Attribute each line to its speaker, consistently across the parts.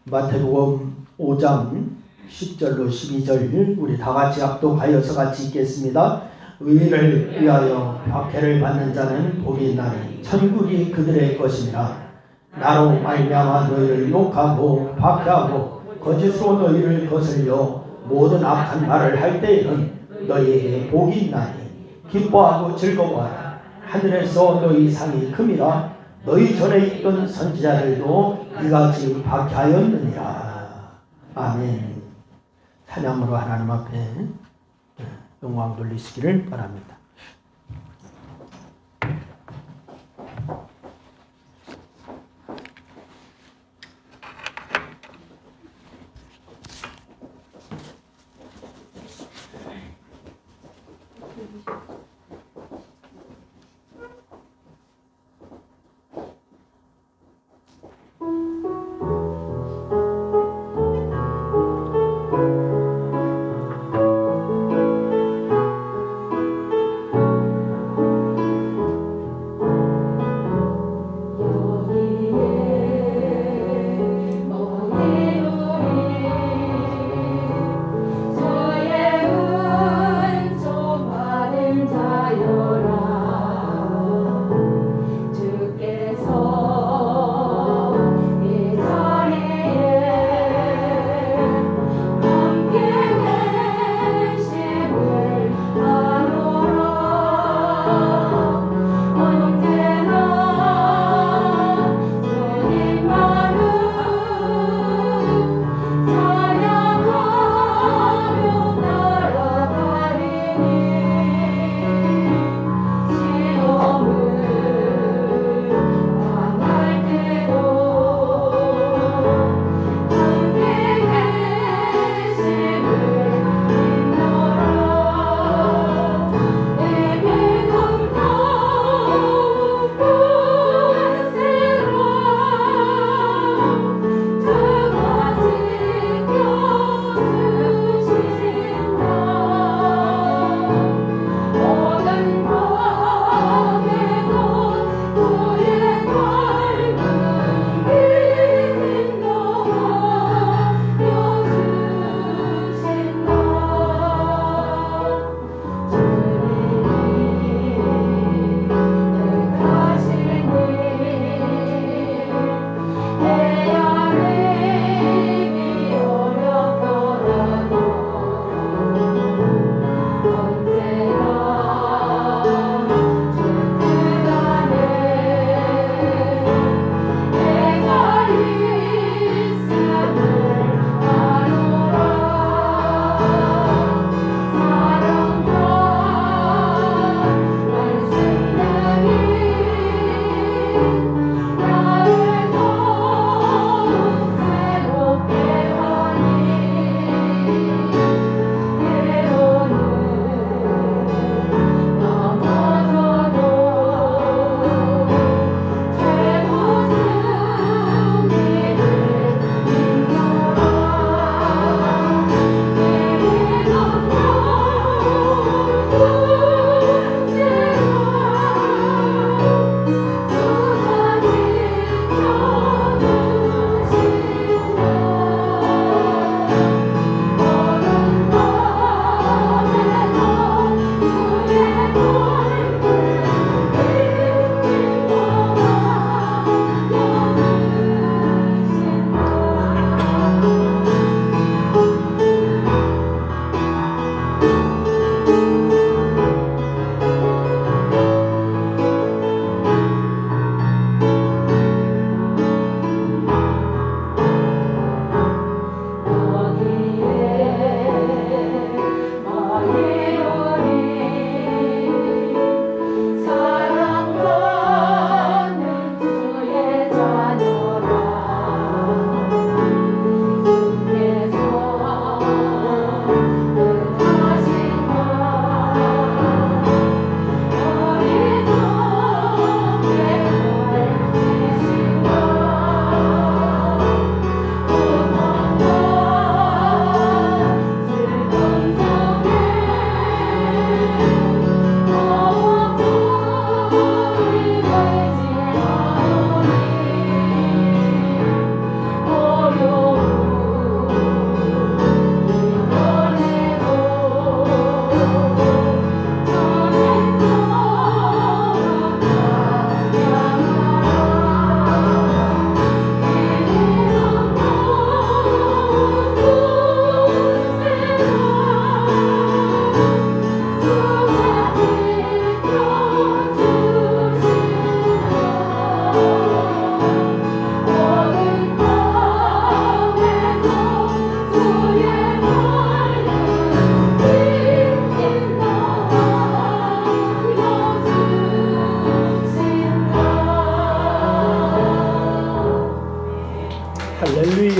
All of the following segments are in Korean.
Speaker 1: 마태복음 5장 10절로 12절 우리 다 같이 합독하여서 같이 읽겠습니다. 의를 위하여 박해를 받는 자는 복이 있나니 천국이 그들의 것이니라. 나로 말미암아 너희를 욕하고 박해하고 거짓으로 너희를 거슬려 모든 악한 말을 할 때에는 너희에게 복이 있나니 기뻐하고 즐거워하라. 하늘에서 너희 상이 큼이라. 너희 전에 있던 선지자들도 이같이 박해하였느니라. 아멘. 찬양으로 하나님 앞에 영광 돌리시기를 바랍니다.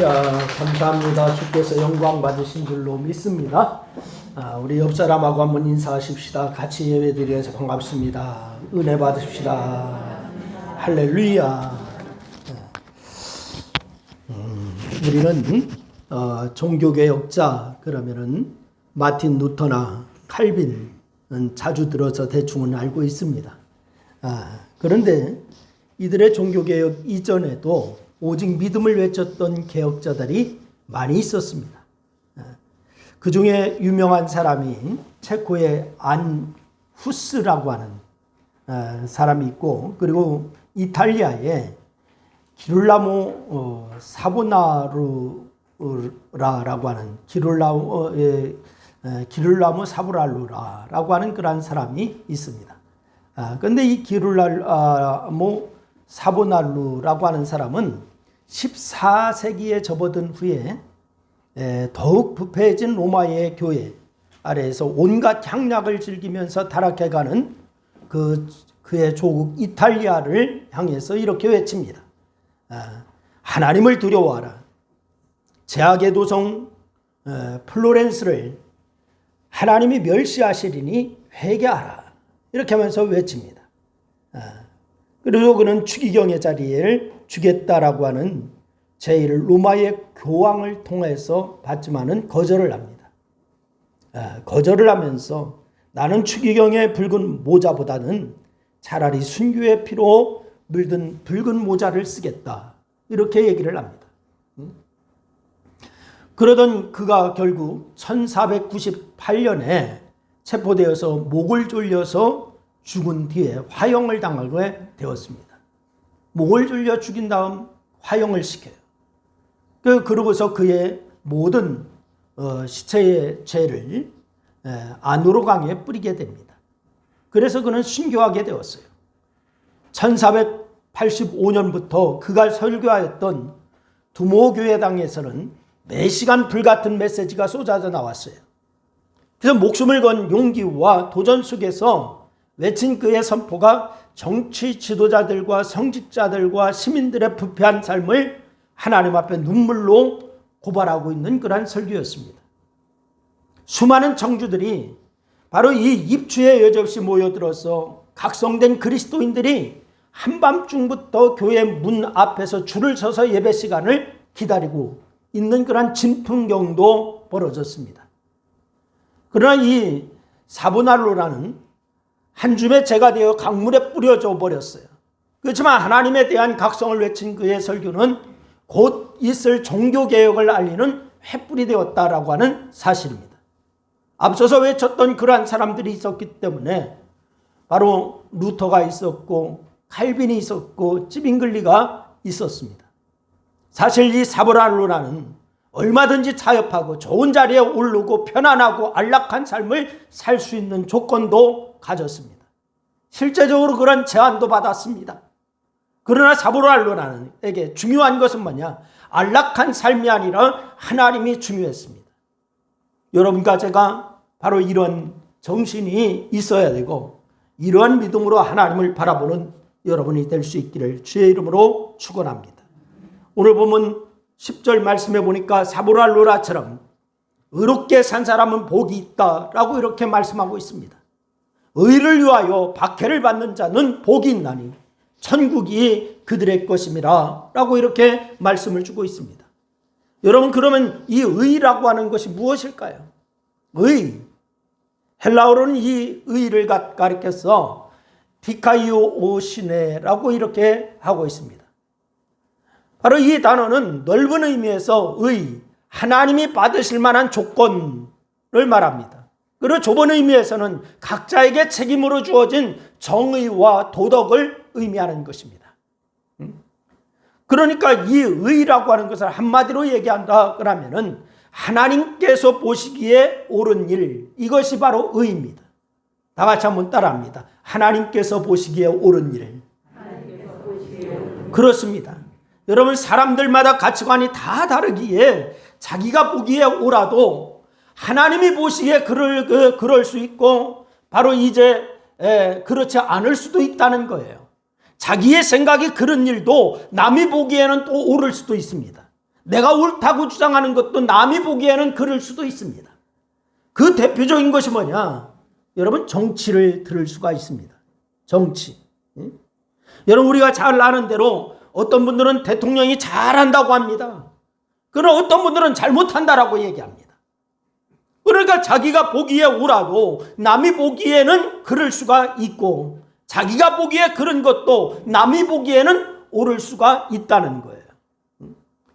Speaker 1: 할렐루야. 감사합니다. 주께서 영광 받으신 줄로 믿습니다. 우리 옆 사람하고 한번 인사하십시다. 같이 예배드려서 반갑습니다. 은혜 받으십시다. 할렐루야. 우리는 종교개혁자 그러면은 마틴 루터나 칼빈은 자주 들어서 대충은 알고 있습니다. 그런데 이들의 종교개혁 이전에도 오직 믿음을 외쳤던 개혁자들이 많이 있었습니다. 그 중에 유명한 사람이 체코의 안 후스라고 하는 사람이 있고, 그리고 이탈리아의 기룰라모 사보나루라라고 하는 기룰라모 사보랄루라라고 하는 그런 사람이 있습니다. 그런데 이 기룰라모 사보날루라고 하는 사람은 14세기에 접어든 후에 더욱 부패해진 로마의 교회 아래에서 온갖 향락을 즐기면서 타락해가는 그의 조국 이탈리아를 향해서 이렇게 외칩니다. 하나님을 두려워하라. 제약의 도성 플로렌스를 하나님이 멸시하시리니 회개하라. 이렇게 하면서 외칩니다. 그리고 그는 추기경의 자리를 주겠다라고 하는 제의를 로마의 교황을 통해서 받지만은 거절을 합니다. 거절을 하면서 나는 추기경의 붉은 모자보다는 차라리 순교의 피로 물든 붉은 모자를 쓰겠다. 이렇게 얘기를 합니다. 그러던 그가 결국 1498년에 체포되어서 목을 졸려서 죽은 뒤에 화형을 당하게 되었습니다. 목을 졸려 죽인 다음 화형을 시켜요. 그러고서 그의 모든 시체의 죄를 아누로강에 뿌리게 됩니다. 그래서 그는 순교하게 되었어요. 1485년부터 그가 설교하였던 두모교회당에서는 매시간 불같은 메시지가 쏟아져 나왔어요. 그래서 목숨을 건 용기와 도전 속에서 외친 그의 선포가 정치 지도자들과 성직자들과 시민들의 부패한 삶을 하나님 앞에 눈물로 고발하고 있는 그러한 설교였습니다. 수많은 청주들이 바로 이 입추에 여지없이 모여들어서 각성된 그리스도인들이 한밤중부터 교회 문 앞에서 줄을 서서 예배 시간을 기다리고 있는 그러한 진풍경도 벌어졌습니다. 그러나 이 사보날로라는 한 줌의 재가 되어 강물에 뿌려져 버렸어요. 그렇지만 하나님에 대한 각성을 외친 그의 설교는 곧 있을 종교개혁을 알리는 횃불이 되었다라고 하는 사실입니다. 앞서서 외쳤던 그러한 사람들이 있었기 때문에 바로 루터가 있었고 칼빈이 있었고 찌빙글리가 있었습니다. 사실 이 사보랄로라는 얼마든지 타협하고 좋은 자리에 오르고 편안하고 안락한 삶을 살 수 있는 조건도 가졌습니다. 실제적으로 그런 제안도 받았습니다. 그러나 사보랄로라는에게 중요한 것은 뭐냐? 안락한 삶이 아니라 하나님이 중요했습니다. 여러분과 제가 바로 이런 정신이 있어야 되고 이러한 믿음으로 하나님을 바라보는 여러분이 될 수 있기를 주의 이름으로 축원합니다. 오늘 보면 10절 말씀해 보니까 사보랄로라처럼 의롭게 산 사람은 복이 있다라고 이렇게 말씀하고 있습니다. 의를 위하여 박해를 받는 자는 복이 있나니 천국이 그들의 것임이라 라고 이렇게 말씀을 주고 있습니다. 여러분, 그러면 이 의라고 하는 것이 무엇일까요? 의, 헬라어로는 이 의를 가리켜서 디카이오시네라고 이렇게 하고 있습니다. 바로 이 단어는 넓은 의미에서 의, 하나님이 받으실 만한 조건을 말합니다. 그리고 좁은 의미에서는 각자에게 책임으로 주어진 정의와 도덕을 의미하는 것입니다. 그러니까 이 의라고 하는 것을 한마디로 얘기한다 그러면은 하나님께서 보시기에 옳은 일, 이것이 바로 의입니다. 다 같이 한번 따라합니다. 하나님께서 보시기에 옳은 일. 그렇습니다. 여러분, 사람들마다 가치관이 다 다르기에 자기가 보기에 옳아도 하나님이 보시기에 그럴 수 있고 바로 이제 그렇지 않을 수도 있다는 거예요. 자기의 생각이 그런 일도 남이 보기에는 또 옳을 수도 있습니다. 내가 옳다고 주장하는 것도 남이 보기에는 그럴 수도 있습니다. 그 대표적인 것이 뭐냐? 여러분, 정치를 들을 수가 있습니다. 정치. 여러분, 우리가 잘 아는 대로 어떤 분들은 대통령이 잘한다고 합니다. 그러나 어떤 분들은 잘못한다라고 얘기합니다. 그러니까 자기가 보기에 옳아도 남이 보기에는 그럴 수가 있고, 자기가 보기에 그런 것도 남이 보기에는 옳을 수가 있다는 거예요.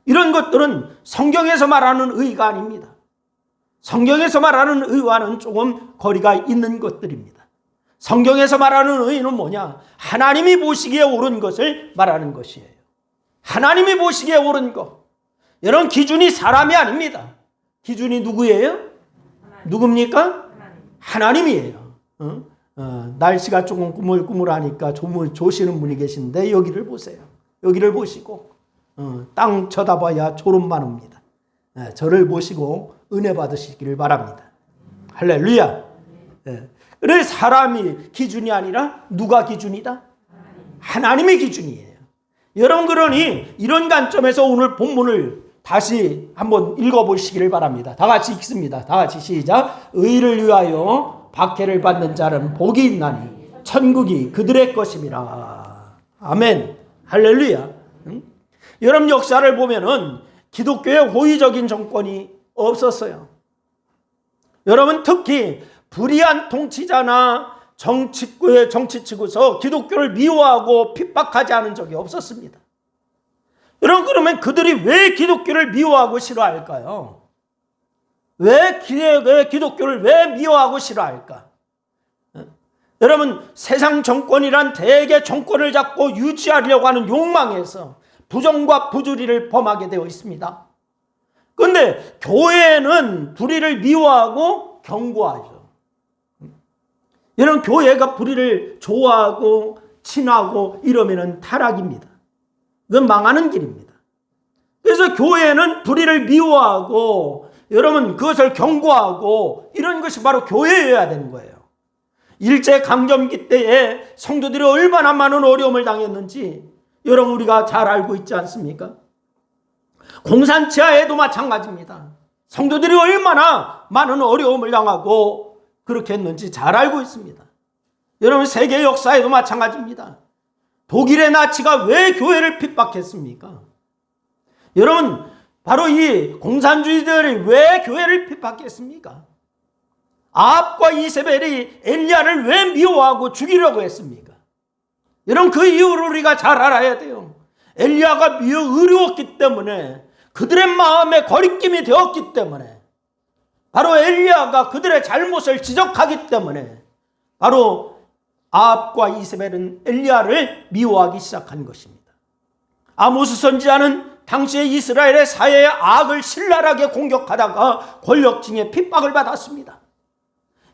Speaker 1: 이런 것들은 성경에서 말하는 의가 아닙니다. 성경에서 말하는 의와는 조금 거리가 있는 것들입니다. 성경에서 말하는 의는 뭐냐? 하나님이 보시기에 옳은 것을 말하는 것이에요. 하나님이 보시기에 옳은 것. 이런 기준이 사람이 아닙니다. 기준이 누구예요? 누굽니까? 하나님이에요. 날씨가 조금 꾸물꾸물하니까 조시는 분이 계신데 여기를 보세요. 여기를 보시고 땅 쳐다봐야 졸음만 옵니다. 저를 보시고 은혜 받으시기를 바랍니다. 할렐루야. 그래, 사람이 기준이 아니라 누가 기준이다? 하나님의 기준이에요. 여러분, 그러니 이런 관점에서 오늘 본문을 다시 한번 읽어보시기를 바랍니다. 다 같이 읽습니다. 다 같이 시작. 의를 위하여 박해를 받는 자는 복이 있나니 천국이 그들의 것임이라. 아멘. 할렐루야. 여러분, 역사를 보면은 기독교의 호의적인 정권이 없었어요. 여러분, 특히 불의한 통치자나 정치치고서 기독교를 미워하고 핍박하지 않은 적이 없었습니다. 여러분, 그러면 그들이 왜 기독교를 미워하고 싫어할까요? 왜 기독교를 왜 미워하고 싫어할까? 여러분, 세상 정권이란 대개 정권을 잡고 유지하려고 하는 욕망에서 부정과 부주의를 범하게 되어 있습니다. 그런데 교회는 불의를 미워하고 경고하죠. 여러분, 교회가 불의를 좋아하고 친하고 이러면 타락입니다. 그건 망하는 길입니다. 그래서 교회는 불의를 미워하고 여러분 그것을 경고하고 이런 것이 바로 교회여야 되는 거예요. 일제강점기 때에 성도들이 얼마나 많은 어려움을 당했는지 여러분 우리가 잘 알고 있지 않습니까? 공산치하에도 마찬가지입니다. 성도들이 얼마나 많은 어려움을 당하고 그렇게 했는지 잘 알고 있습니다. 여러분, 세계 역사에도 마찬가지입니다. 독일의 나치가 왜 교회를 핍박했습니까? 여러분, 바로 이 공산주의들이 왜 교회를 핍박했습니까? 아합과 이세벨이 엘리야를 왜 미워하고 죽이려고 했습니까? 여러분, 그 이유를 우리가 잘 알아야 돼요. 엘리야가 의로웠기 때문에, 그들의 마음에 거리낌이 되었기 때문에, 바로 엘리야가 그들의 잘못을 지적하기 때문에 바로 아합과 이세벨은 엘리야를 미워하기 시작한 것입니다. 아모스 선지자는 당시의 이스라엘의 사회의 악을 신랄하게 공격하다가 권력층의 핍박을 받았습니다.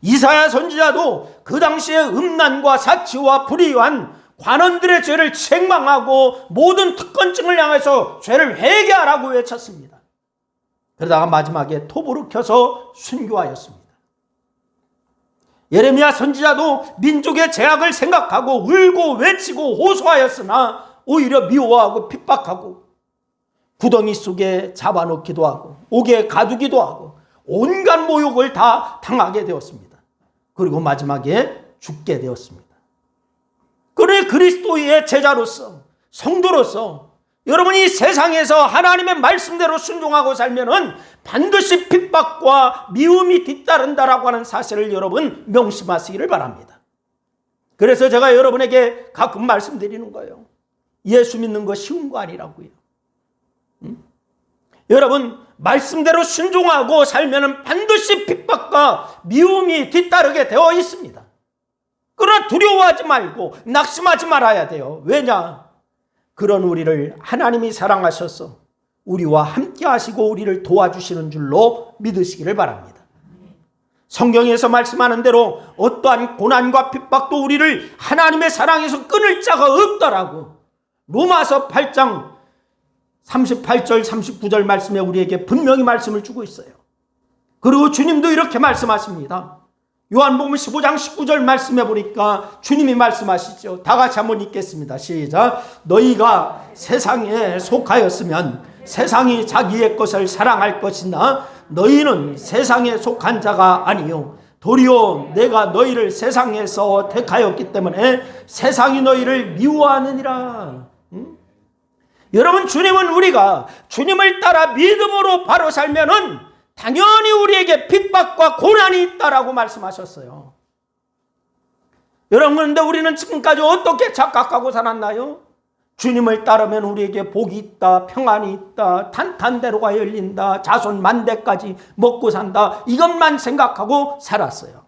Speaker 1: 이사야 선지자도 그 당시의 음란과 사치와 불의한 관원들의 죄를 책망하고 모든 특권층을 향해서 죄를 회개하라고 외쳤습니다. 그러다가 마지막에 톱으로 켜서 순교하였습니다. 예레미야 선지자도 민족의 죄악을 생각하고 울고 외치고 호소하였으나 오히려 미워하고 핍박하고 구덩이 속에 잡아놓기도 하고 옥에 가두기도 하고 온갖 모욕을 다 당하게 되었습니다. 그리고 마지막에 죽게 되었습니다. 그래, 그리스도의 제자로서 성도로서 여러분이 세상에서 하나님의 말씀대로 순종하고 살면은 반드시 핍박과 미움이 뒤따른다라고 하는 사실을 여러분 명심하시기를 바랍니다. 그래서 제가 여러분에게 가끔 말씀드리는 거예요. 예수 믿는 거 쉬운 거 아니라고요. 여러분, 말씀대로 순종하고 살면은 반드시 핍박과 미움이 뒤따르게 되어 있습니다. 그러나 두려워하지 말고 낙심하지 말아야 돼요. 왜냐? 그런 우리를 하나님이 사랑하셔서 우리와 함께 하시고 우리를 도와주시는 줄로 믿으시기를 바랍니다. 성경에서 말씀하는 대로 어떠한 고난과 핍박도 우리를 하나님의 사랑에서 끊을 자가 없다라고 로마서 8장 38절 39절 말씀에 우리에게 분명히 말씀을 주고 있어요. 그리고 주님도 이렇게 말씀하십니다. 요한복음 15장 19절 말씀해 보니까 주님이 말씀하시죠. 다 같이 한번 읽겠습니다. 시작. 너희가 세상에 속하였으면 세상이 자기의 것을 사랑할 것이나 너희는 세상에 속한 자가 아니요 도리어 내가 너희를 세상에서 택하였기 때문에 세상이 너희를 미워하느니라. 여러분, 주님은 우리가 주님을 따라 믿음으로 바로 살면은 당연히 우리에게 핍박과 고난이 있다라고 말씀하셨어요. 여러분, 그런데 우리는 지금까지 어떻게 착각하고 살았나요? 주님을 따르면 우리에게 복이 있다, 평안이 있다, 탄탄대로가 열린다, 자손 만대까지 먹고 산다, 이것만 생각하고 살았어요.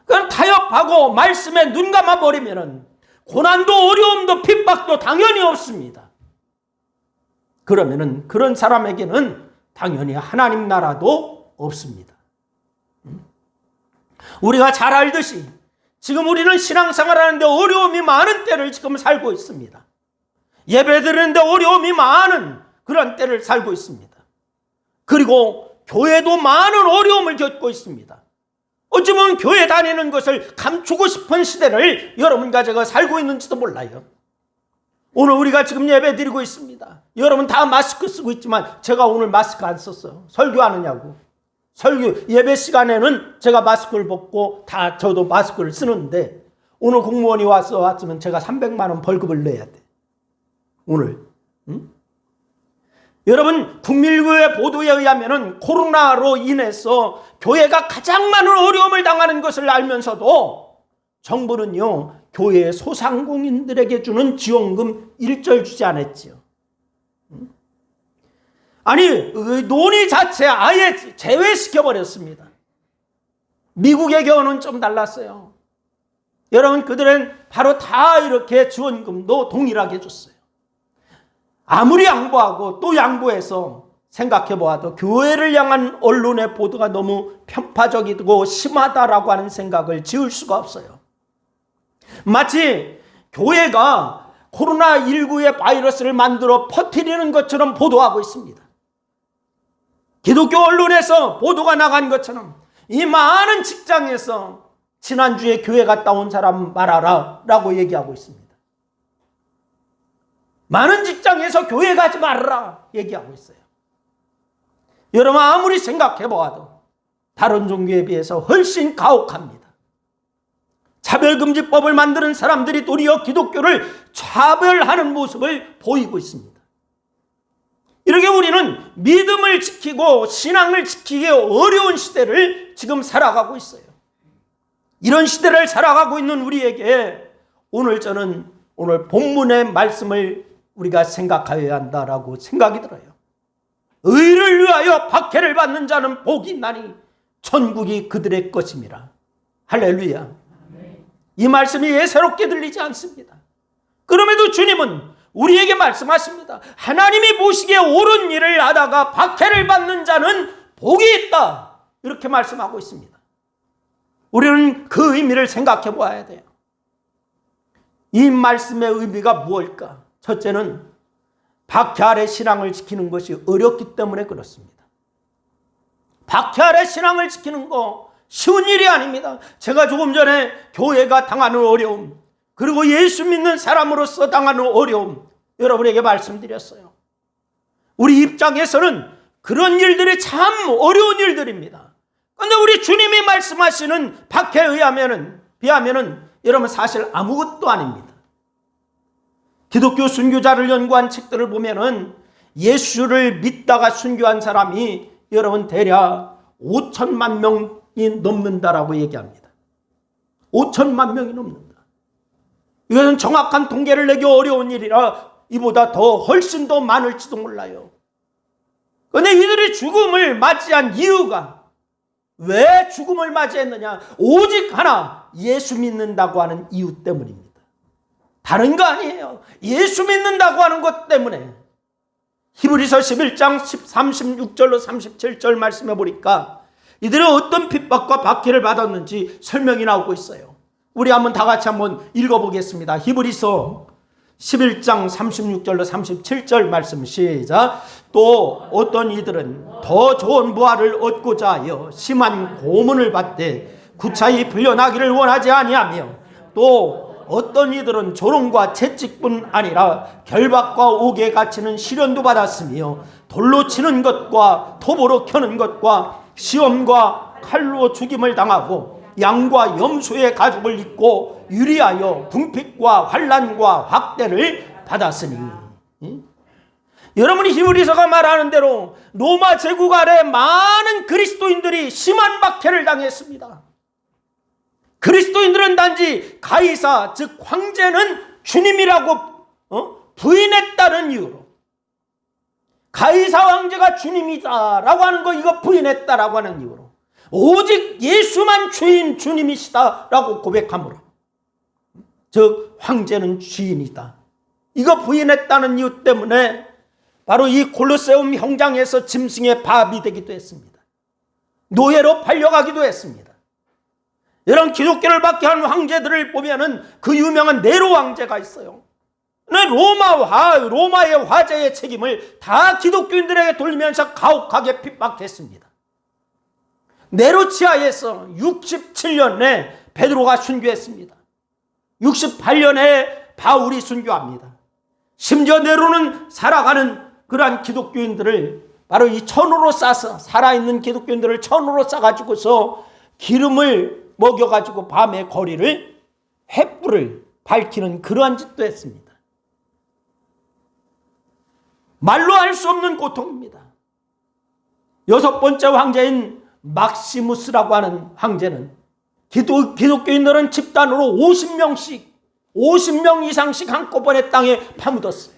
Speaker 1: 그럼 타협하고 말씀에 눈 감아버리면 고난도 어려움도 핍박도 당연히 없습니다. 그러면은 그런 사람에게는 당연히 하나님 나라도 없습니다. 우리가 잘 알듯이 지금 우리는 신앙생활하는데 어려움이 많은 때를 지금 살고 있습니다. 예배드리는데 어려움이 많은 그런 때를 살고 있습니다. 그리고 교회도 많은 어려움을 겪고 있습니다. 어찌 보면 교회 다니는 것을 감추고 싶은 시대를 여러분과 제가 살고 있는지도 몰라요. 오늘 우리가 지금 예배 드리고 있습니다. 여러분 다 마스크 쓰고 있지만 제가 오늘 마스크 안 썼어요. 설교하느냐고. 설교 예배 시간에는 제가 마스크를 벗고 다 저도 마스크를 쓰는데 오늘 공무원이 왔으면 제가 300만 원 벌금을 내야 돼. 오늘. 여러분, 국민교회 보도에 의하면 코로나로 인해서 교회가 가장 많은 어려움을 당하는 것을 알면서도 정부는요, 교회 소상공인들에게 주는 지원금 1절 주지 않았지요. 아니, 논의 자체 아예 제외시켜버렸습니다. 미국의 경우는 좀 달랐어요. 여러분, 그들은 바로 다 이렇게 지원금도 동일하게 줬어요. 아무리 양보하고 또 양보해서 생각해보아도 교회를 향한 언론의 보도가 너무 편파적이고 심하다라고 하는 생각을 지울 수가 없어요. 마치 교회가 코로나19의 바이러스를 만들어 퍼뜨리는 것처럼 보도하고 있습니다. 기독교 언론에서 보도가 나간 것처럼 이 많은 직장에서 지난주에 교회 갔다 온 사람 말하라 라고 얘기하고 있습니다. 많은 직장에서 교회 가지 말아라 얘기하고 있어요. 여러분, 아무리 생각해보아도 다른 종교에 비해서 훨씬 가혹합니다. 차별금지법을 만드는 사람들이 도리어 기독교를 차별하는 모습을 보이고 있습니다. 이렇게 우리는 믿음을 지키고 신앙을 지키기 어려운 시대를 지금 살아가고 있어요. 이런 시대를 살아가고 있는 우리에게 저는 오늘 본문의 말씀을 우리가 생각하여야 한다라고 생각이 들어요. 의를 위하여 박해를 받는 자는 복이 있나니 천국이 그들의 것임이라. 할렐루야. 이 말씀이 예사롭게 들리지 않습니다. 그럼에도 주님은 우리에게 말씀하십니다. 하나님이 보시기에 옳은 일을 하다가 박해를 받는 자는 복이 있다. 이렇게 말씀하고 있습니다. 우리는 그 의미를 생각해 보아야 돼요. 이 말씀의 의미가 무엇일까? 첫째는 박해 아래 신앙을 지키는 것이 어렵기 때문에 그렇습니다. 박해 아래 신앙을 지키는 거 쉬운 일이 아닙니다. 제가 조금 전에 교회가 당하는 어려움, 그리고 예수 믿는 사람으로서 당하는 어려움 여러분에게 말씀드렸어요. 우리 입장에서는 그런 일들이 참 어려운 일들입니다. 그런데 우리 주님이 말씀하시는 박해에 비하면은 여러분 사실 아무것도 아닙니다. 기독교 순교자를 연구한 책들을 보면은 예수를 믿다가 순교한 사람이 여러분 대략 5천만 명이 넘는다라고 얘기합니다. 5천만 명이 넘는다. 이것은 정확한 통계를 내기 어려운 일이라 이보다 훨씬 더 많을지도 몰라요. 그런데 이들이 죽음을 맞이한 이유가, 왜 죽음을 맞이했느냐? 오직 하나, 예수 믿는다고 하는 이유 때문입니다. 다른 거 아니에요. 예수 믿는다고 하는 것 때문에. 히브리서 11장 36절로 37절 말씀해 보니까 이들이 어떤 핍박과 박해를 받았는지 설명이 나오고 있어요. 우리 다 같이 한번 읽어보겠습니다. 히브리서 11장 36절로 37절 말씀 시작. 또 어떤 이들은 더 좋은 부활을 얻고자 하여 심한 고문을 받되 구차히 풀려나기를 원하지 아니하며, 또 어떤 이들은 조롱과 채찍뿐 아니라 결박과 옥에 갇히는 시련도 받았으며 돌로 치는 것과 톱으로 켜는 것과 시험과 칼로 죽임을 당하고 양과 염소의 가죽을 입고 유리하여 궁핍과 환난과 학대를 받았으니. 여러분이 히브리서가 말하는 대로 로마 제국 아래 많은 그리스도인들이 심한 박해를 당했습니다. 그리스도인들은 단지 가이사, 즉 황제는 주님이라고 부인했다는 이유로, 가이사 황제가 주님이다라고 하는 거 이거 부인했다라고 하는 이유로, 오직 예수만 주님이시다라고 고백함으로, 즉 황제는 주인이다, 이거 부인했다는 이유 때문에 바로 이 콜로세움 형장에서 짐승의 밥이 되기도 했습니다. 노예로 팔려가기도 했습니다. 이런 기독교를 박해한 황제들을 보면은 그 유명한 네로 황제가 있어요. 로마의 화제의 책임을 다 기독교인들에게 돌리면서 가혹하게 핍박했습니다. 네로 치하에서 67년에 베드로가 순교했습니다. 68년에 바울이 순교합니다. 심지어 네로는 살아가는 그러한 기독교인들을 바로 이 천으로 싸서, 살아있는 기독교인들을 천으로 싸가지고서 기름을 먹여가지고 밤에 거리를, 횃불을 밝히는 그러한 짓도 했습니다. 말로 할 수 없는 고통입니다. 여섯 번째 황제인 막시무스라고 하는 황제는 기독교인들은 집단으로 50명 이상씩 한꺼번에 땅에 파묻었어요.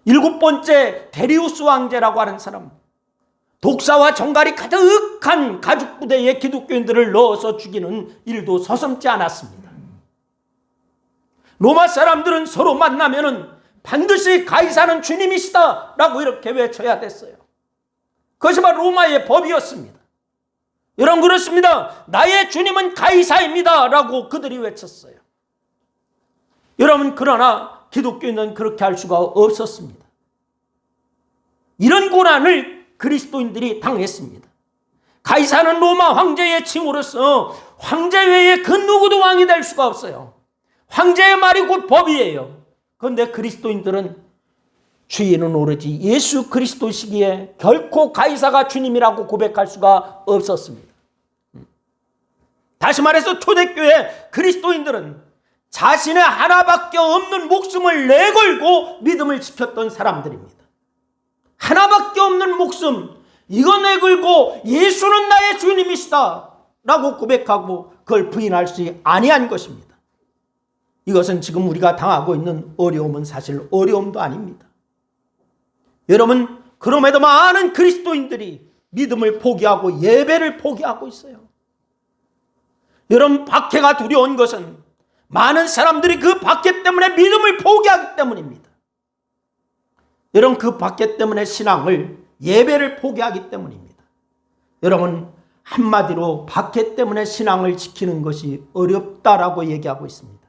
Speaker 1: 일곱 번째 데리우스 황제라고 하는 사람, 독사와 정갈이 가득한 가죽 부대에 기독교인들을 넣어서 죽이는 일도 서슴지 않았습니다. 로마 사람들은 서로 만나면은 반드시 가이사는 주님이시다라고 이렇게 외쳐야 됐어요. 그것이 바로 로마의 법이었습니다. 여러분, 그렇습니다. 나의 주님은 가이사입니다 라고 그들이 외쳤어요. 여러분, 그러나 기독교인은 그렇게 할 수가 없었습니다. 이런 고난을 그리스도인들이 당했습니다. 가이사는 로마 황제의 칭호로서 황제 외에 그 누구도 왕이 될 수가 없어요. 황제의 말이 곧 법이에요. 그런데 그리스도인들은 주인은 오로지 예수 그리스도시기에 결코 가이사가 주님이라고 고백할 수가 없었습니다. 다시 말해서 초대교회 그리스도인들은 자신의 하나밖에 없는 목숨을 내걸고 믿음을 지켰던 사람들입니다. 하나밖에 없는 목숨, 이거 내걸고 예수는 나의 주님이시다 라고 고백하고 그걸 부인할 수 아니한 것입니다. 이것은 지금 우리가 당하고 있는 어려움은 사실 어려움도 아닙니다. 여러분, 그럼에도 많은 그리스도인들이 믿음을 포기하고 예배를 포기하고 있어요. 여러분, 박해가 두려운 것은 많은 사람들이 그 박해 때문에 믿음을 포기하기 때문입니다. 여러분, 그 박해 때문에 신앙을, 예배를 포기하기 때문입니다. 여러분, 한마디로 박해 때문에 신앙을 지키는 것이 어렵다라고 얘기하고 있습니다.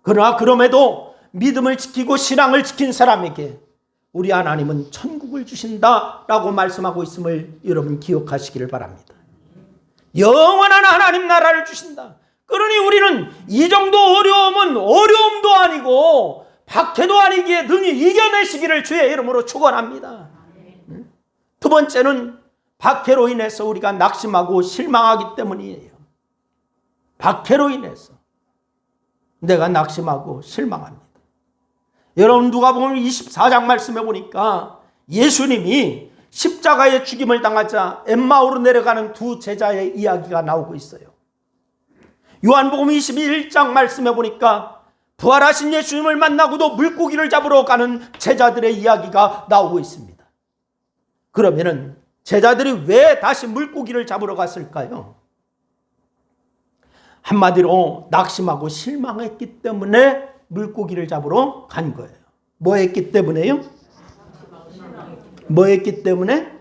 Speaker 1: 그러나 그럼에도 믿음을 지키고 신앙을 지킨 사람에게 우리 하나님은 천국을 주신다라고 말씀하고 있음을 여러분 기억하시기를 바랍니다. 영원한 하나님 나라를 주신다. 그러니 우리는 이 정도 어려움은 어려움도 아니고 박해도 아니기에 능히 이겨내시기를 주의 이름으로 축원합니다. 두 번째는 박해로 인해서 우리가 낙심하고 실망하기 때문이에요. 박해로 인해서 내가 낙심하고 실망합니다. 여러분, 누가복음 24장 말씀해 보니까 예수님이 십자가의 죽임을 당하자 엠마오로 내려가는 두 제자의 이야기가 나오고 있어요. 요한복음 21장 말씀해 보니까 부활하신 예수님을 만나고도 물고기를 잡으러 가는 제자들의 이야기가 나오고 있습니다. 그러면은 제자들이 왜 다시 물고기를 잡으러 갔을까요? 한마디로 낙심하고 실망했기 때문에 물고기를 잡으러 간 거예요. 뭐 했기 때문에요? 뭐 했기 때문에?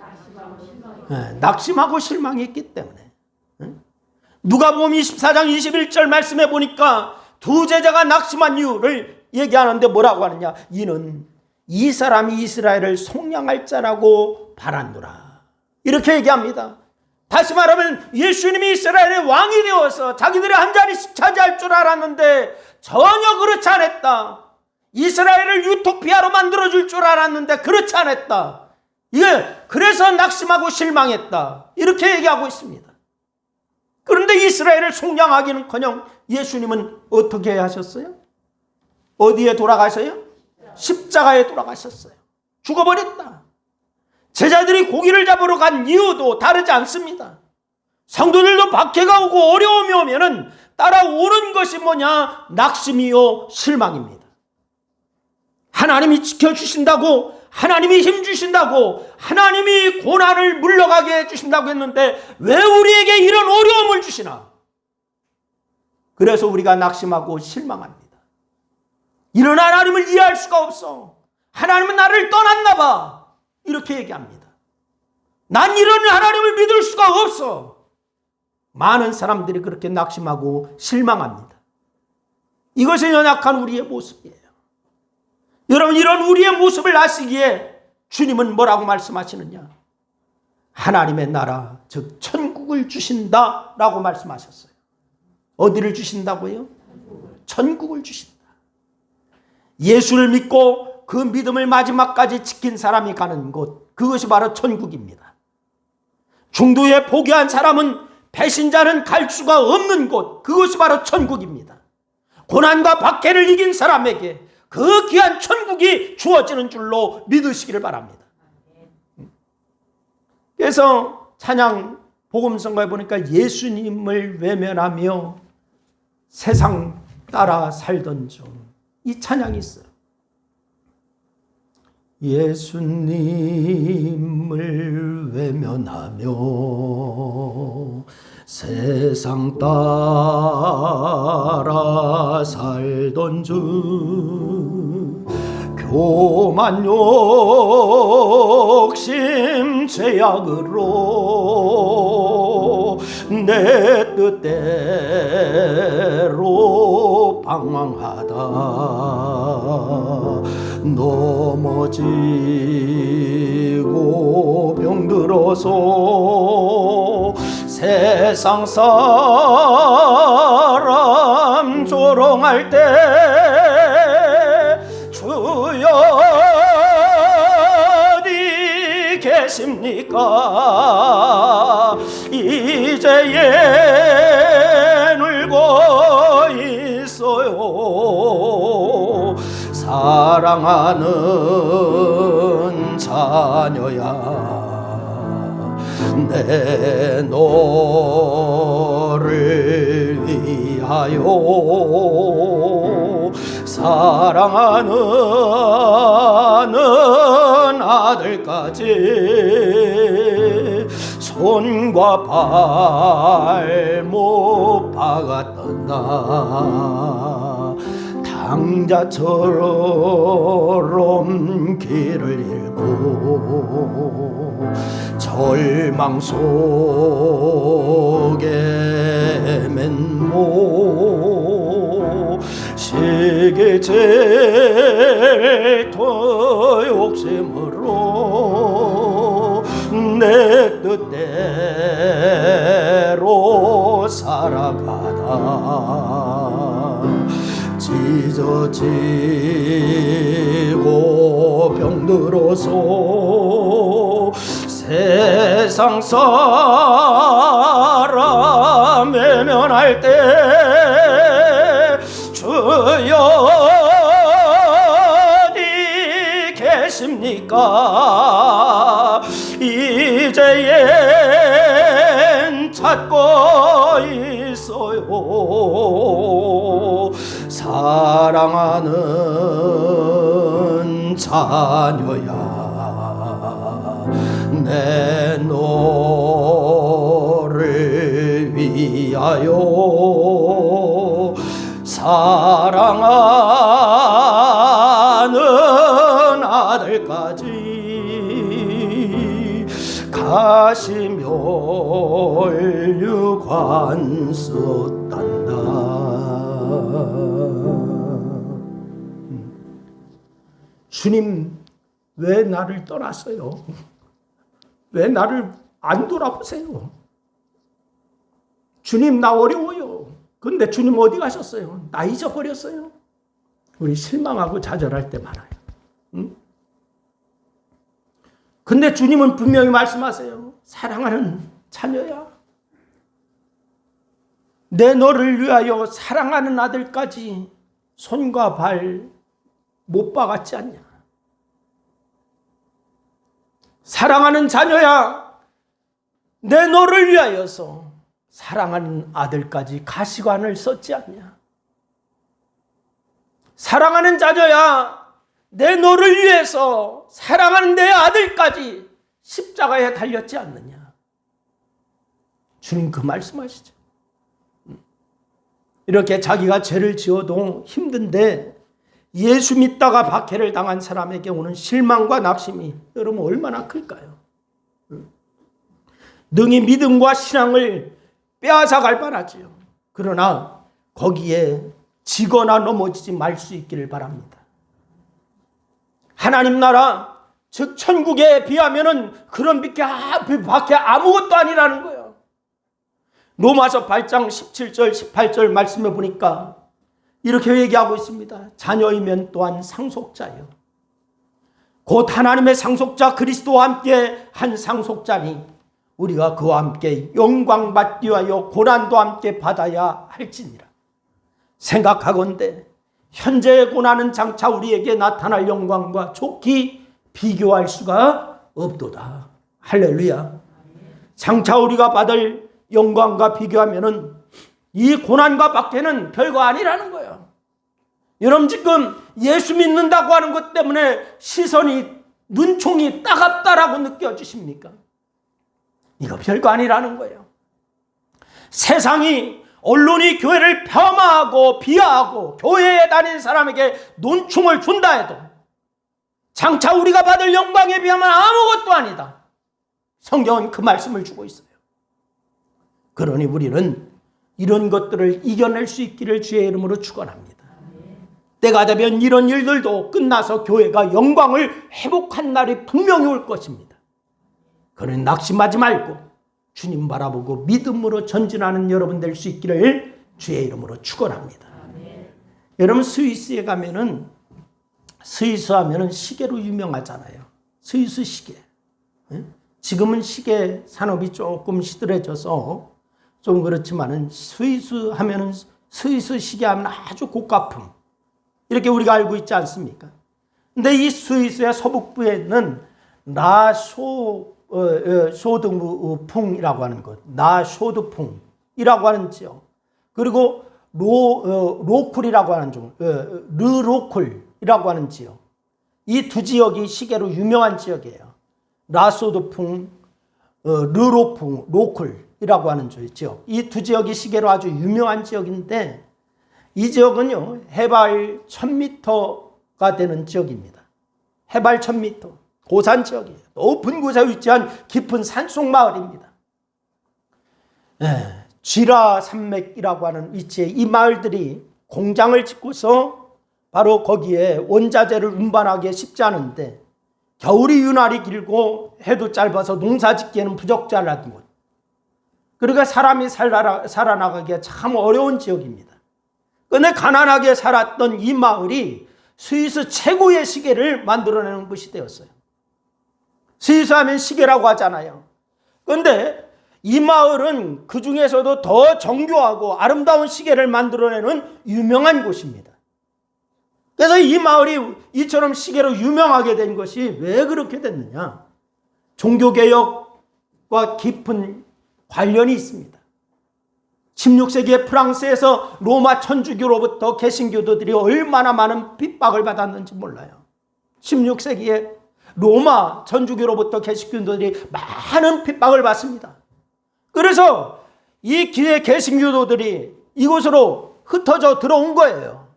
Speaker 1: 낙심하고 실망했기 때문에. 누가복음 24장 21절 말씀해 보니까 두 제자가 낙심한 이유를 얘기하는데 뭐라고 하느냐? 이는 이 사람이 이스라엘을 속량할 자라고 바랐노라. 이렇게 얘기합니다. 다시 말하면 예수님이 이스라엘의 왕이 되어서 자기들의 한 자리씩 차지할 줄 알았는데 전혀 그렇지 않았다. 이스라엘을 유토피아로 만들어줄 줄 알았는데 그렇지 않았다. 그래서 낙심하고 실망했다. 이렇게 얘기하고 있습니다. 그런데 이스라엘을 속량하기는커녕 예수님은 어떻게 하셨어요? 어디에 돌아가셔요? 십자가에 돌아가셨어요. 죽어버렸다. 제자들이 고기를 잡으러 간 이유도 다르지 않습니다. 성도들도 박해가 오고 어려움이 오면은 따라오는 것이 뭐냐? 낙심이요, 실망입니다. 하나님이 지켜주신다고, 하나님이 힘주신다고, 하나님이 고난을 물러가게 해주신다고 했는데 왜 우리에게 이런 어려움을 주시나? 그래서 우리가 낙심하고 실망합니다. 이런 하나님을 이해할 수가 없어. 하나님은 나를 떠났나 봐. 이렇게 얘기합니다. 난 이런 하나님을 믿을 수가 없어. 많은 사람들이 그렇게 낙심하고 실망합니다. 이것이 연약한 우리의 모습이에요. 여러분, 이런 우리의 모습을 아시기에 주님은 뭐라고 말씀하시느냐? 하나님의 나라, 즉 천국을 주신다라고 말씀하셨어요. 어디를 주신다고요? 천국을 주신다. 예수를 믿고 그 믿음을 마지막까지 지킨 사람이 가는 곳, 그것이 바로 천국입니다. 중도에 포기한 사람은, 배신자는 갈 수가 없는 곳, 그것이 바로 천국입니다. 고난과 박해를 이긴 사람에게 그 귀한 천국이 주어지는 줄로 믿으시기를 바랍니다. 그래서 찬양 복음성가에 보니까 예수님을 외면하며 세상 따라 살던 중, 이 찬양이 있어요. 예수님을 외면하며 세상 따라 살던 중 교만 욕심 죄악으로 내 뜻대로 방황하다 넘어지고 병들어서 세상 사람 조롱할 때 주여 어디 계십니까? 이제에 울고 있어요. 사랑하는 자녀야, 내 너를 위하여 사랑하는 아들까지 손과 발못 박았던 나 당자처럼 길을 잃고 절망 속에 맨모 시기 질투 욕심으로 내 뜻대로 살아가다 찢어지고 병들어서 세상 사람 외면할 때 주여 어디 계십니까? 이제엔 찾고 있어요. 사랑하는 자녀야, 내 너를 위하여 사랑하는 아들까지 가시멸류관 썼단다. 주님, 왜 나를 떠났어요? 왜 나를 안 돌아보세요? 주님 나 어려워요. 근데 주님 어디 가셨어요? 나 잊어버렸어요. 우리 실망하고 좌절할 때 많아요. 응? 근데 주님은 분명히 말씀하세요. 사랑하는 자녀야, 내 너를 위하여 사랑하는 아들까지 손과 발 못 박았지 않냐. 사랑하는 자녀야, 내 너를 위하여서 사랑하는 아들까지 가시관을 썼지 않냐. 사랑하는 자녀야, 내 너를 위해서 사랑하는 내 아들까지 십자가에 달렸지 않느냐. 주님 그 말씀하시죠. 이렇게 자기가 죄를 지어도 힘든데 예수 믿다가 박해를 당한 사람에게 오는 실망과 낙심이 여러분 얼마나 클까요? 능히 믿음과 신앙을 빼앗아갈 뻔하지요. 그러나 거기에 지거나 넘어지지 말 수 있기를 바랍니다. 하나님 나라, 즉 천국에 비하면은 그런 박해 아무것도 아니라는 거예요. 로마서 8장 17절 18절 말씀해 보니까 이렇게 얘기하고 있습니다. 자녀이면 또한 상속자요, 곧 하나님의 상속자 그리스도와 함께 한 상속자니 우리가 그와 함께 영광 받기 위하여 고난도 함께 받아야 할지니라. 생각하건대 현재의 고난은 장차 우리에게 나타날 영광과 좋게 비교할 수가 없도다. 할렐루야. 장차 우리가 받을 영광과 비교하면은 이 고난과 박해는 별거 아니라는 거예요. 여러분 지금 예수 믿는다고 하는 것 때문에 시선이, 눈총이 따갑다라고 느껴지십니까? 이거 별거 아니라는 거예요. 세상이, 언론이 교회를 폄하하고 비하하고 교회에 다니는 사람에게 논충을 준다 해도 장차 우리가 받을 영광에 비하면 아무것도 아니다. 성경은 그 말씀을 주고 있어요. 그러니 우리는 이런 것들을 이겨낼 수 있기를 주의 이름으로 축원합니다. 때가 되면 이런 일들도 끝나서 교회가 영광을 회복한 날이 분명히 올 것입니다. 그러니 낙심하지 말고 주님 바라보고 믿음으로 전진하는 여러분 될 수 있기를 주의 이름으로 축원합니다. 여러분 스위스에 가면은, 스위스 하면은 시계로 유명하잖아요. 스위스 시계. 지금은 시계 산업이 조금 시들해져서 좀 그렇지만은 스위스 하면은, 스위스 시계 하면 아주 고가품, 이렇게 우리가 알고 있지 않습니까? 근데 이 스위스의 서북부에 있는 쇼드풍이라고 하는 것, 쇼드풍이라고 하는 지역, 그리고 로쿨이라고 하는 쪽, 르로쿨이라고 하는 지역, 이 두 지역이 시계로 유명한 지역이에요. 라소드풍, 르로풍, 로쿨이라고 하는 지역, 이 두 지역이 시계로 아주 유명한 지역인데, 이 지역은요 해발 1000m가 되는 지역입니다. 해발 1000m, 고산 지역이에요. 높은 곳에 위치한 깊은 산속 마을입니다. 쥐라 산맥이라고 하는 위치에 이 마을들이 공장을 짓고서 바로 거기에 원자재를 운반하기 쉽지 않은데, 겨울이 유난히 길고 해도 짧아서 농사 짓기에는 부적절한 곳, 그러니까 사람이 살아나가기가 참 어려운 지역입니다. 그런데 가난하게 살았던 이 마을이 스위스 최고의 시계를 만들어내는 곳이 되었어요. 스위스 하면 시계라고 하잖아요. 그런데 이 마을은 그 중에서도 더 정교하고 아름다운 시계를 만들어내는 유명한 곳입니다. 그래서 이 마을이 이처럼 시계로 유명하게 된 것이 왜 그렇게 됐느냐? 종교개혁과 깊은 관련이 있습니다. 16세기에 프랑스에서 로마 천주교로부터 개신교도들이 얼마나 많은 핍박을 받았는지 몰라요. 16세기에 로마 천주교로부터 개신교도들이 많은 핍박을 받습니다. 그래서 이 개신교도들이 이곳으로 흩어져 들어온 거예요.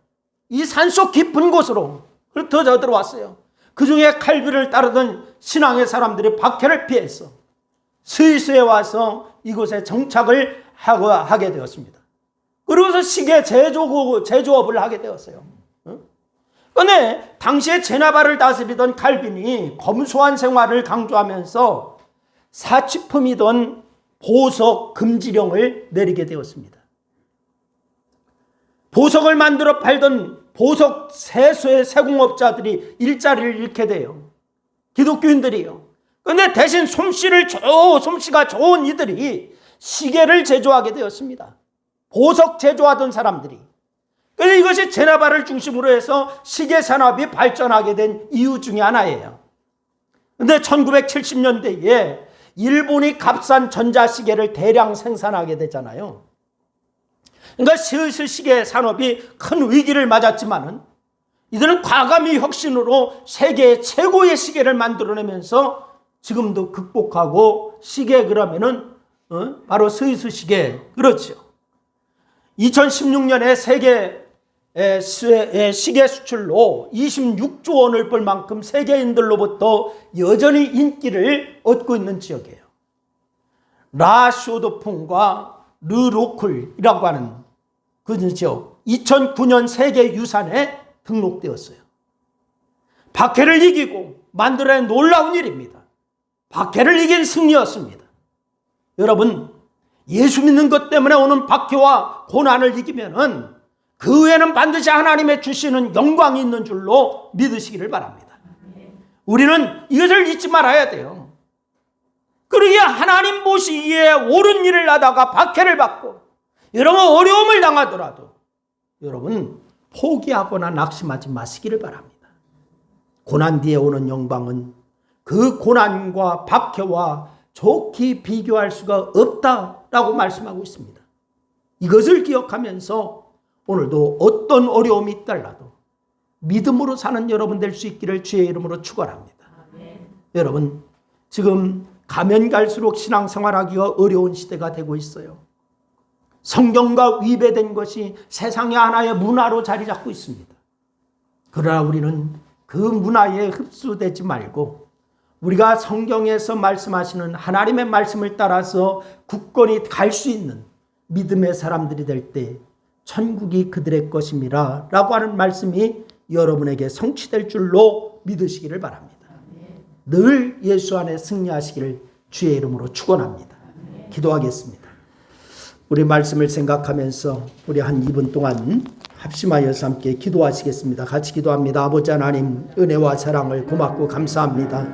Speaker 1: 이 산속 깊은 곳으로 흩어져 들어왔어요. 그 중에 칼빈을 따르던 신앙의 사람들이 박해를 피해서 스위스에 와서 이곳에 정착을 하게 되었습니다. 그러고서 시계 제조업을 하게 되었어요. 그런데 당시에 제네바를 다스리던 칼빈이 검소한 생활을 강조하면서 사치품이던 보석 금지령을 내리게 되었습니다. 보석을 만들어 팔던 보석 세수의 세공업자들이 일자리를 잃게 돼요. 기독교인들이요. 그런데 대신 솜씨가 좋은 이들이 시계를 제조하게 되었습니다. 보석 제조하던 사람들이. 그래서 이것이 제네바를 중심으로 해서 시계 산업이 발전하게 된 이유 중에 하나예요. 그런데 1970년대에 일본이 값싼 전자시계를 대량 생산하게 되잖아요. 그러니까 슬슬 시계 산업이 큰 위기를 맞았지만은 이들은 과감히 혁신으로 세계 최고의 시계를 만들어내면서 지금도 극복하고 시계 그러면은 바로 스위스 시계 그렇죠. 2016년에 세계 시계 수출로 26조 원을 벌 만큼 세계인들로부터 여전히 인기를 얻고 있는 지역이에요. 라 쇼드퐁과 르로클이라고 하는 그 지역 2009년 세계유산에 등록되었어요. 박해를 이기고 만들어낸 놀라운 일입니다. 박해를 이긴 승리였습니다. 여러분, 예수 믿는 것 때문에 오는 박해와 고난을 이기면은 그 후에는 반드시 하나님의 주시는 영광이 있는 줄로 믿으시기를 바랍니다. 우리는 이것을 잊지 말아야 돼요. 그러기에 하나님 보시기에 옳은 일을 하다가 박해를 받고 여러분 어려움을 당하더라도 여러분 포기하거나 낙심하지 마시기를 바랍니다. 고난 뒤에 오는 영광은 그 고난과 박해와 좋게 비교할 수가 없다라고 말씀하고 있습니다. 이것을 기억하면서 오늘도 어떤 어려움이 있더라도 믿음으로 사는 여러분 될 수 있기를 주의 이름으로 축원합니다. 여러분, 지금 가면 갈수록 신앙생활하기가 어려운 시대가 되고 있어요. 성경과 위배된 것이 세상의 하나의 문화로 자리 잡고 있습니다. 그러나 우리는 그 문화에 흡수되지 말고 우리가 성경에서 말씀하시는 하나님의 말씀을 따라서 굳건히 갈 수 있는 믿음의 사람들이 될 때 천국이 그들의 것임이라 라고 하는 말씀이 여러분에게 성취될 줄로 믿으시기를 바랍니다. 늘 예수 안에 승리하시기를 주의 이름으로 축원합니다. 기도하겠습니다. 우리 말씀을 생각하면서 우리 한 2분 동안 합심하여서 함께 기도하시겠습니다. 같이 기도합니다. 아버지 하나님, 은혜와 사랑을 고맙고 감사합니다.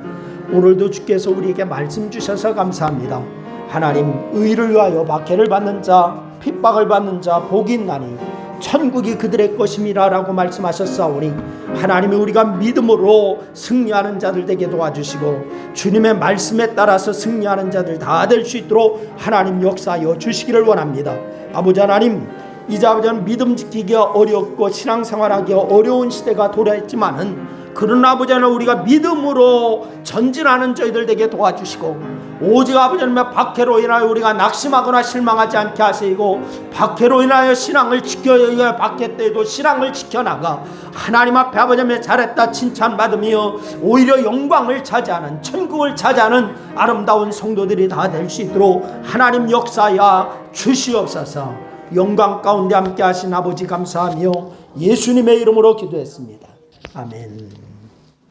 Speaker 1: 오늘도 주께서 우리에게 말씀 주셔서 감사합니다. 하나님, 의를 위하여 박해를 받는 자, 핍박을 받는 자 복이 있나니 천국이 그들의 것임이라 라고 말씀하셨사오니 하나님이 우리가 믿음으로 승리하는 자들 되게 도와주시고 주님의 말씀에 따라서 승리하는 자들 다 될 수 있도록 하나님 역사하여 주시기를 원합니다. 아버지 하나님, 이제 아버지는 믿음 지키기가 어렵고 신앙생활하기가 어려운 시대가 도래했지만은 그러나 아버지 하나님 우리가 믿음으로 전진하는 저희들 되게 도와주시고 오직 아버지 하나님의 박해로 인하여 우리가 낙심하거나 실망하지 않게 하시고 박해로 인하여 신앙을 지켜야 박해 때에도 신앙을 지켜나가 하나님 앞에 아버지 하나님 잘했다 칭찬받으며 오히려 영광을 차지하는 천국을 차지하는 아름다운 성도들이 다 될 수 있도록 하나님 역사야 주시옵소서. 영광 가운데 함께 하신 아버지 감사하며 예수님의 이름으로 기도했습니다. 아멘.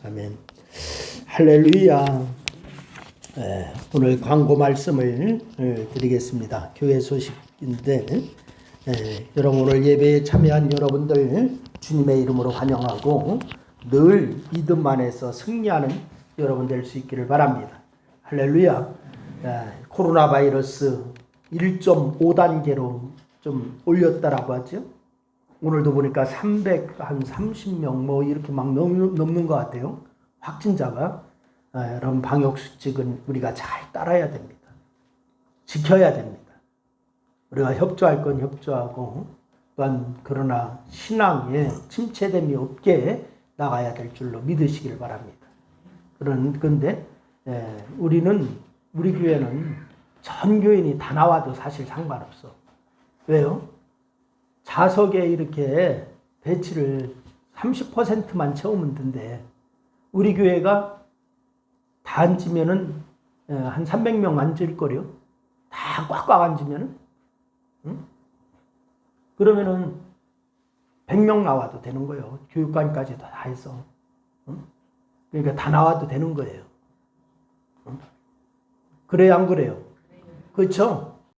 Speaker 1: 아멘. 할렐루야. 오늘 광고 말씀을 드리겠습니다. 교회 소식인데 여러분 오늘 예배에 참여한 여러분들 주님의 이름으로 환영하고 늘 믿음 안에서 승리하는 여러분 될 수 있기를 바랍니다. 할렐루야. 코로나 바이러스 1.5단계로 좀 올렸다라고 하죠. 오늘도 보니까 330명 뭐 이렇게 막 넘는 것 같아요. 확진자가. 여러분 방역 수칙은 우리가 잘 따라야 됩니다. 지켜야 됩니다. 우리가 협조할 건 협조하고 또한 그러나 신앙에 침체됨이 없게 나가야 될 줄로 믿으시길 바랍니다. 그런데 우리 교회는 전 교인이 다 나와도 사실 상관없어. 왜요? 좌석에 이렇게 배치를 30%만 채우면 된대. 우리 교회가 다 앉으면은 한 300명 앉을 거요. 다 꽉꽉 앉으면은, 응? 그러면은 100명 나와도 되는 거예요. 교육관까지 다 해서, 응? 그러니까 다 나와도 되는 거예요. 응? 그래요, 안 그래요? 그렇죠?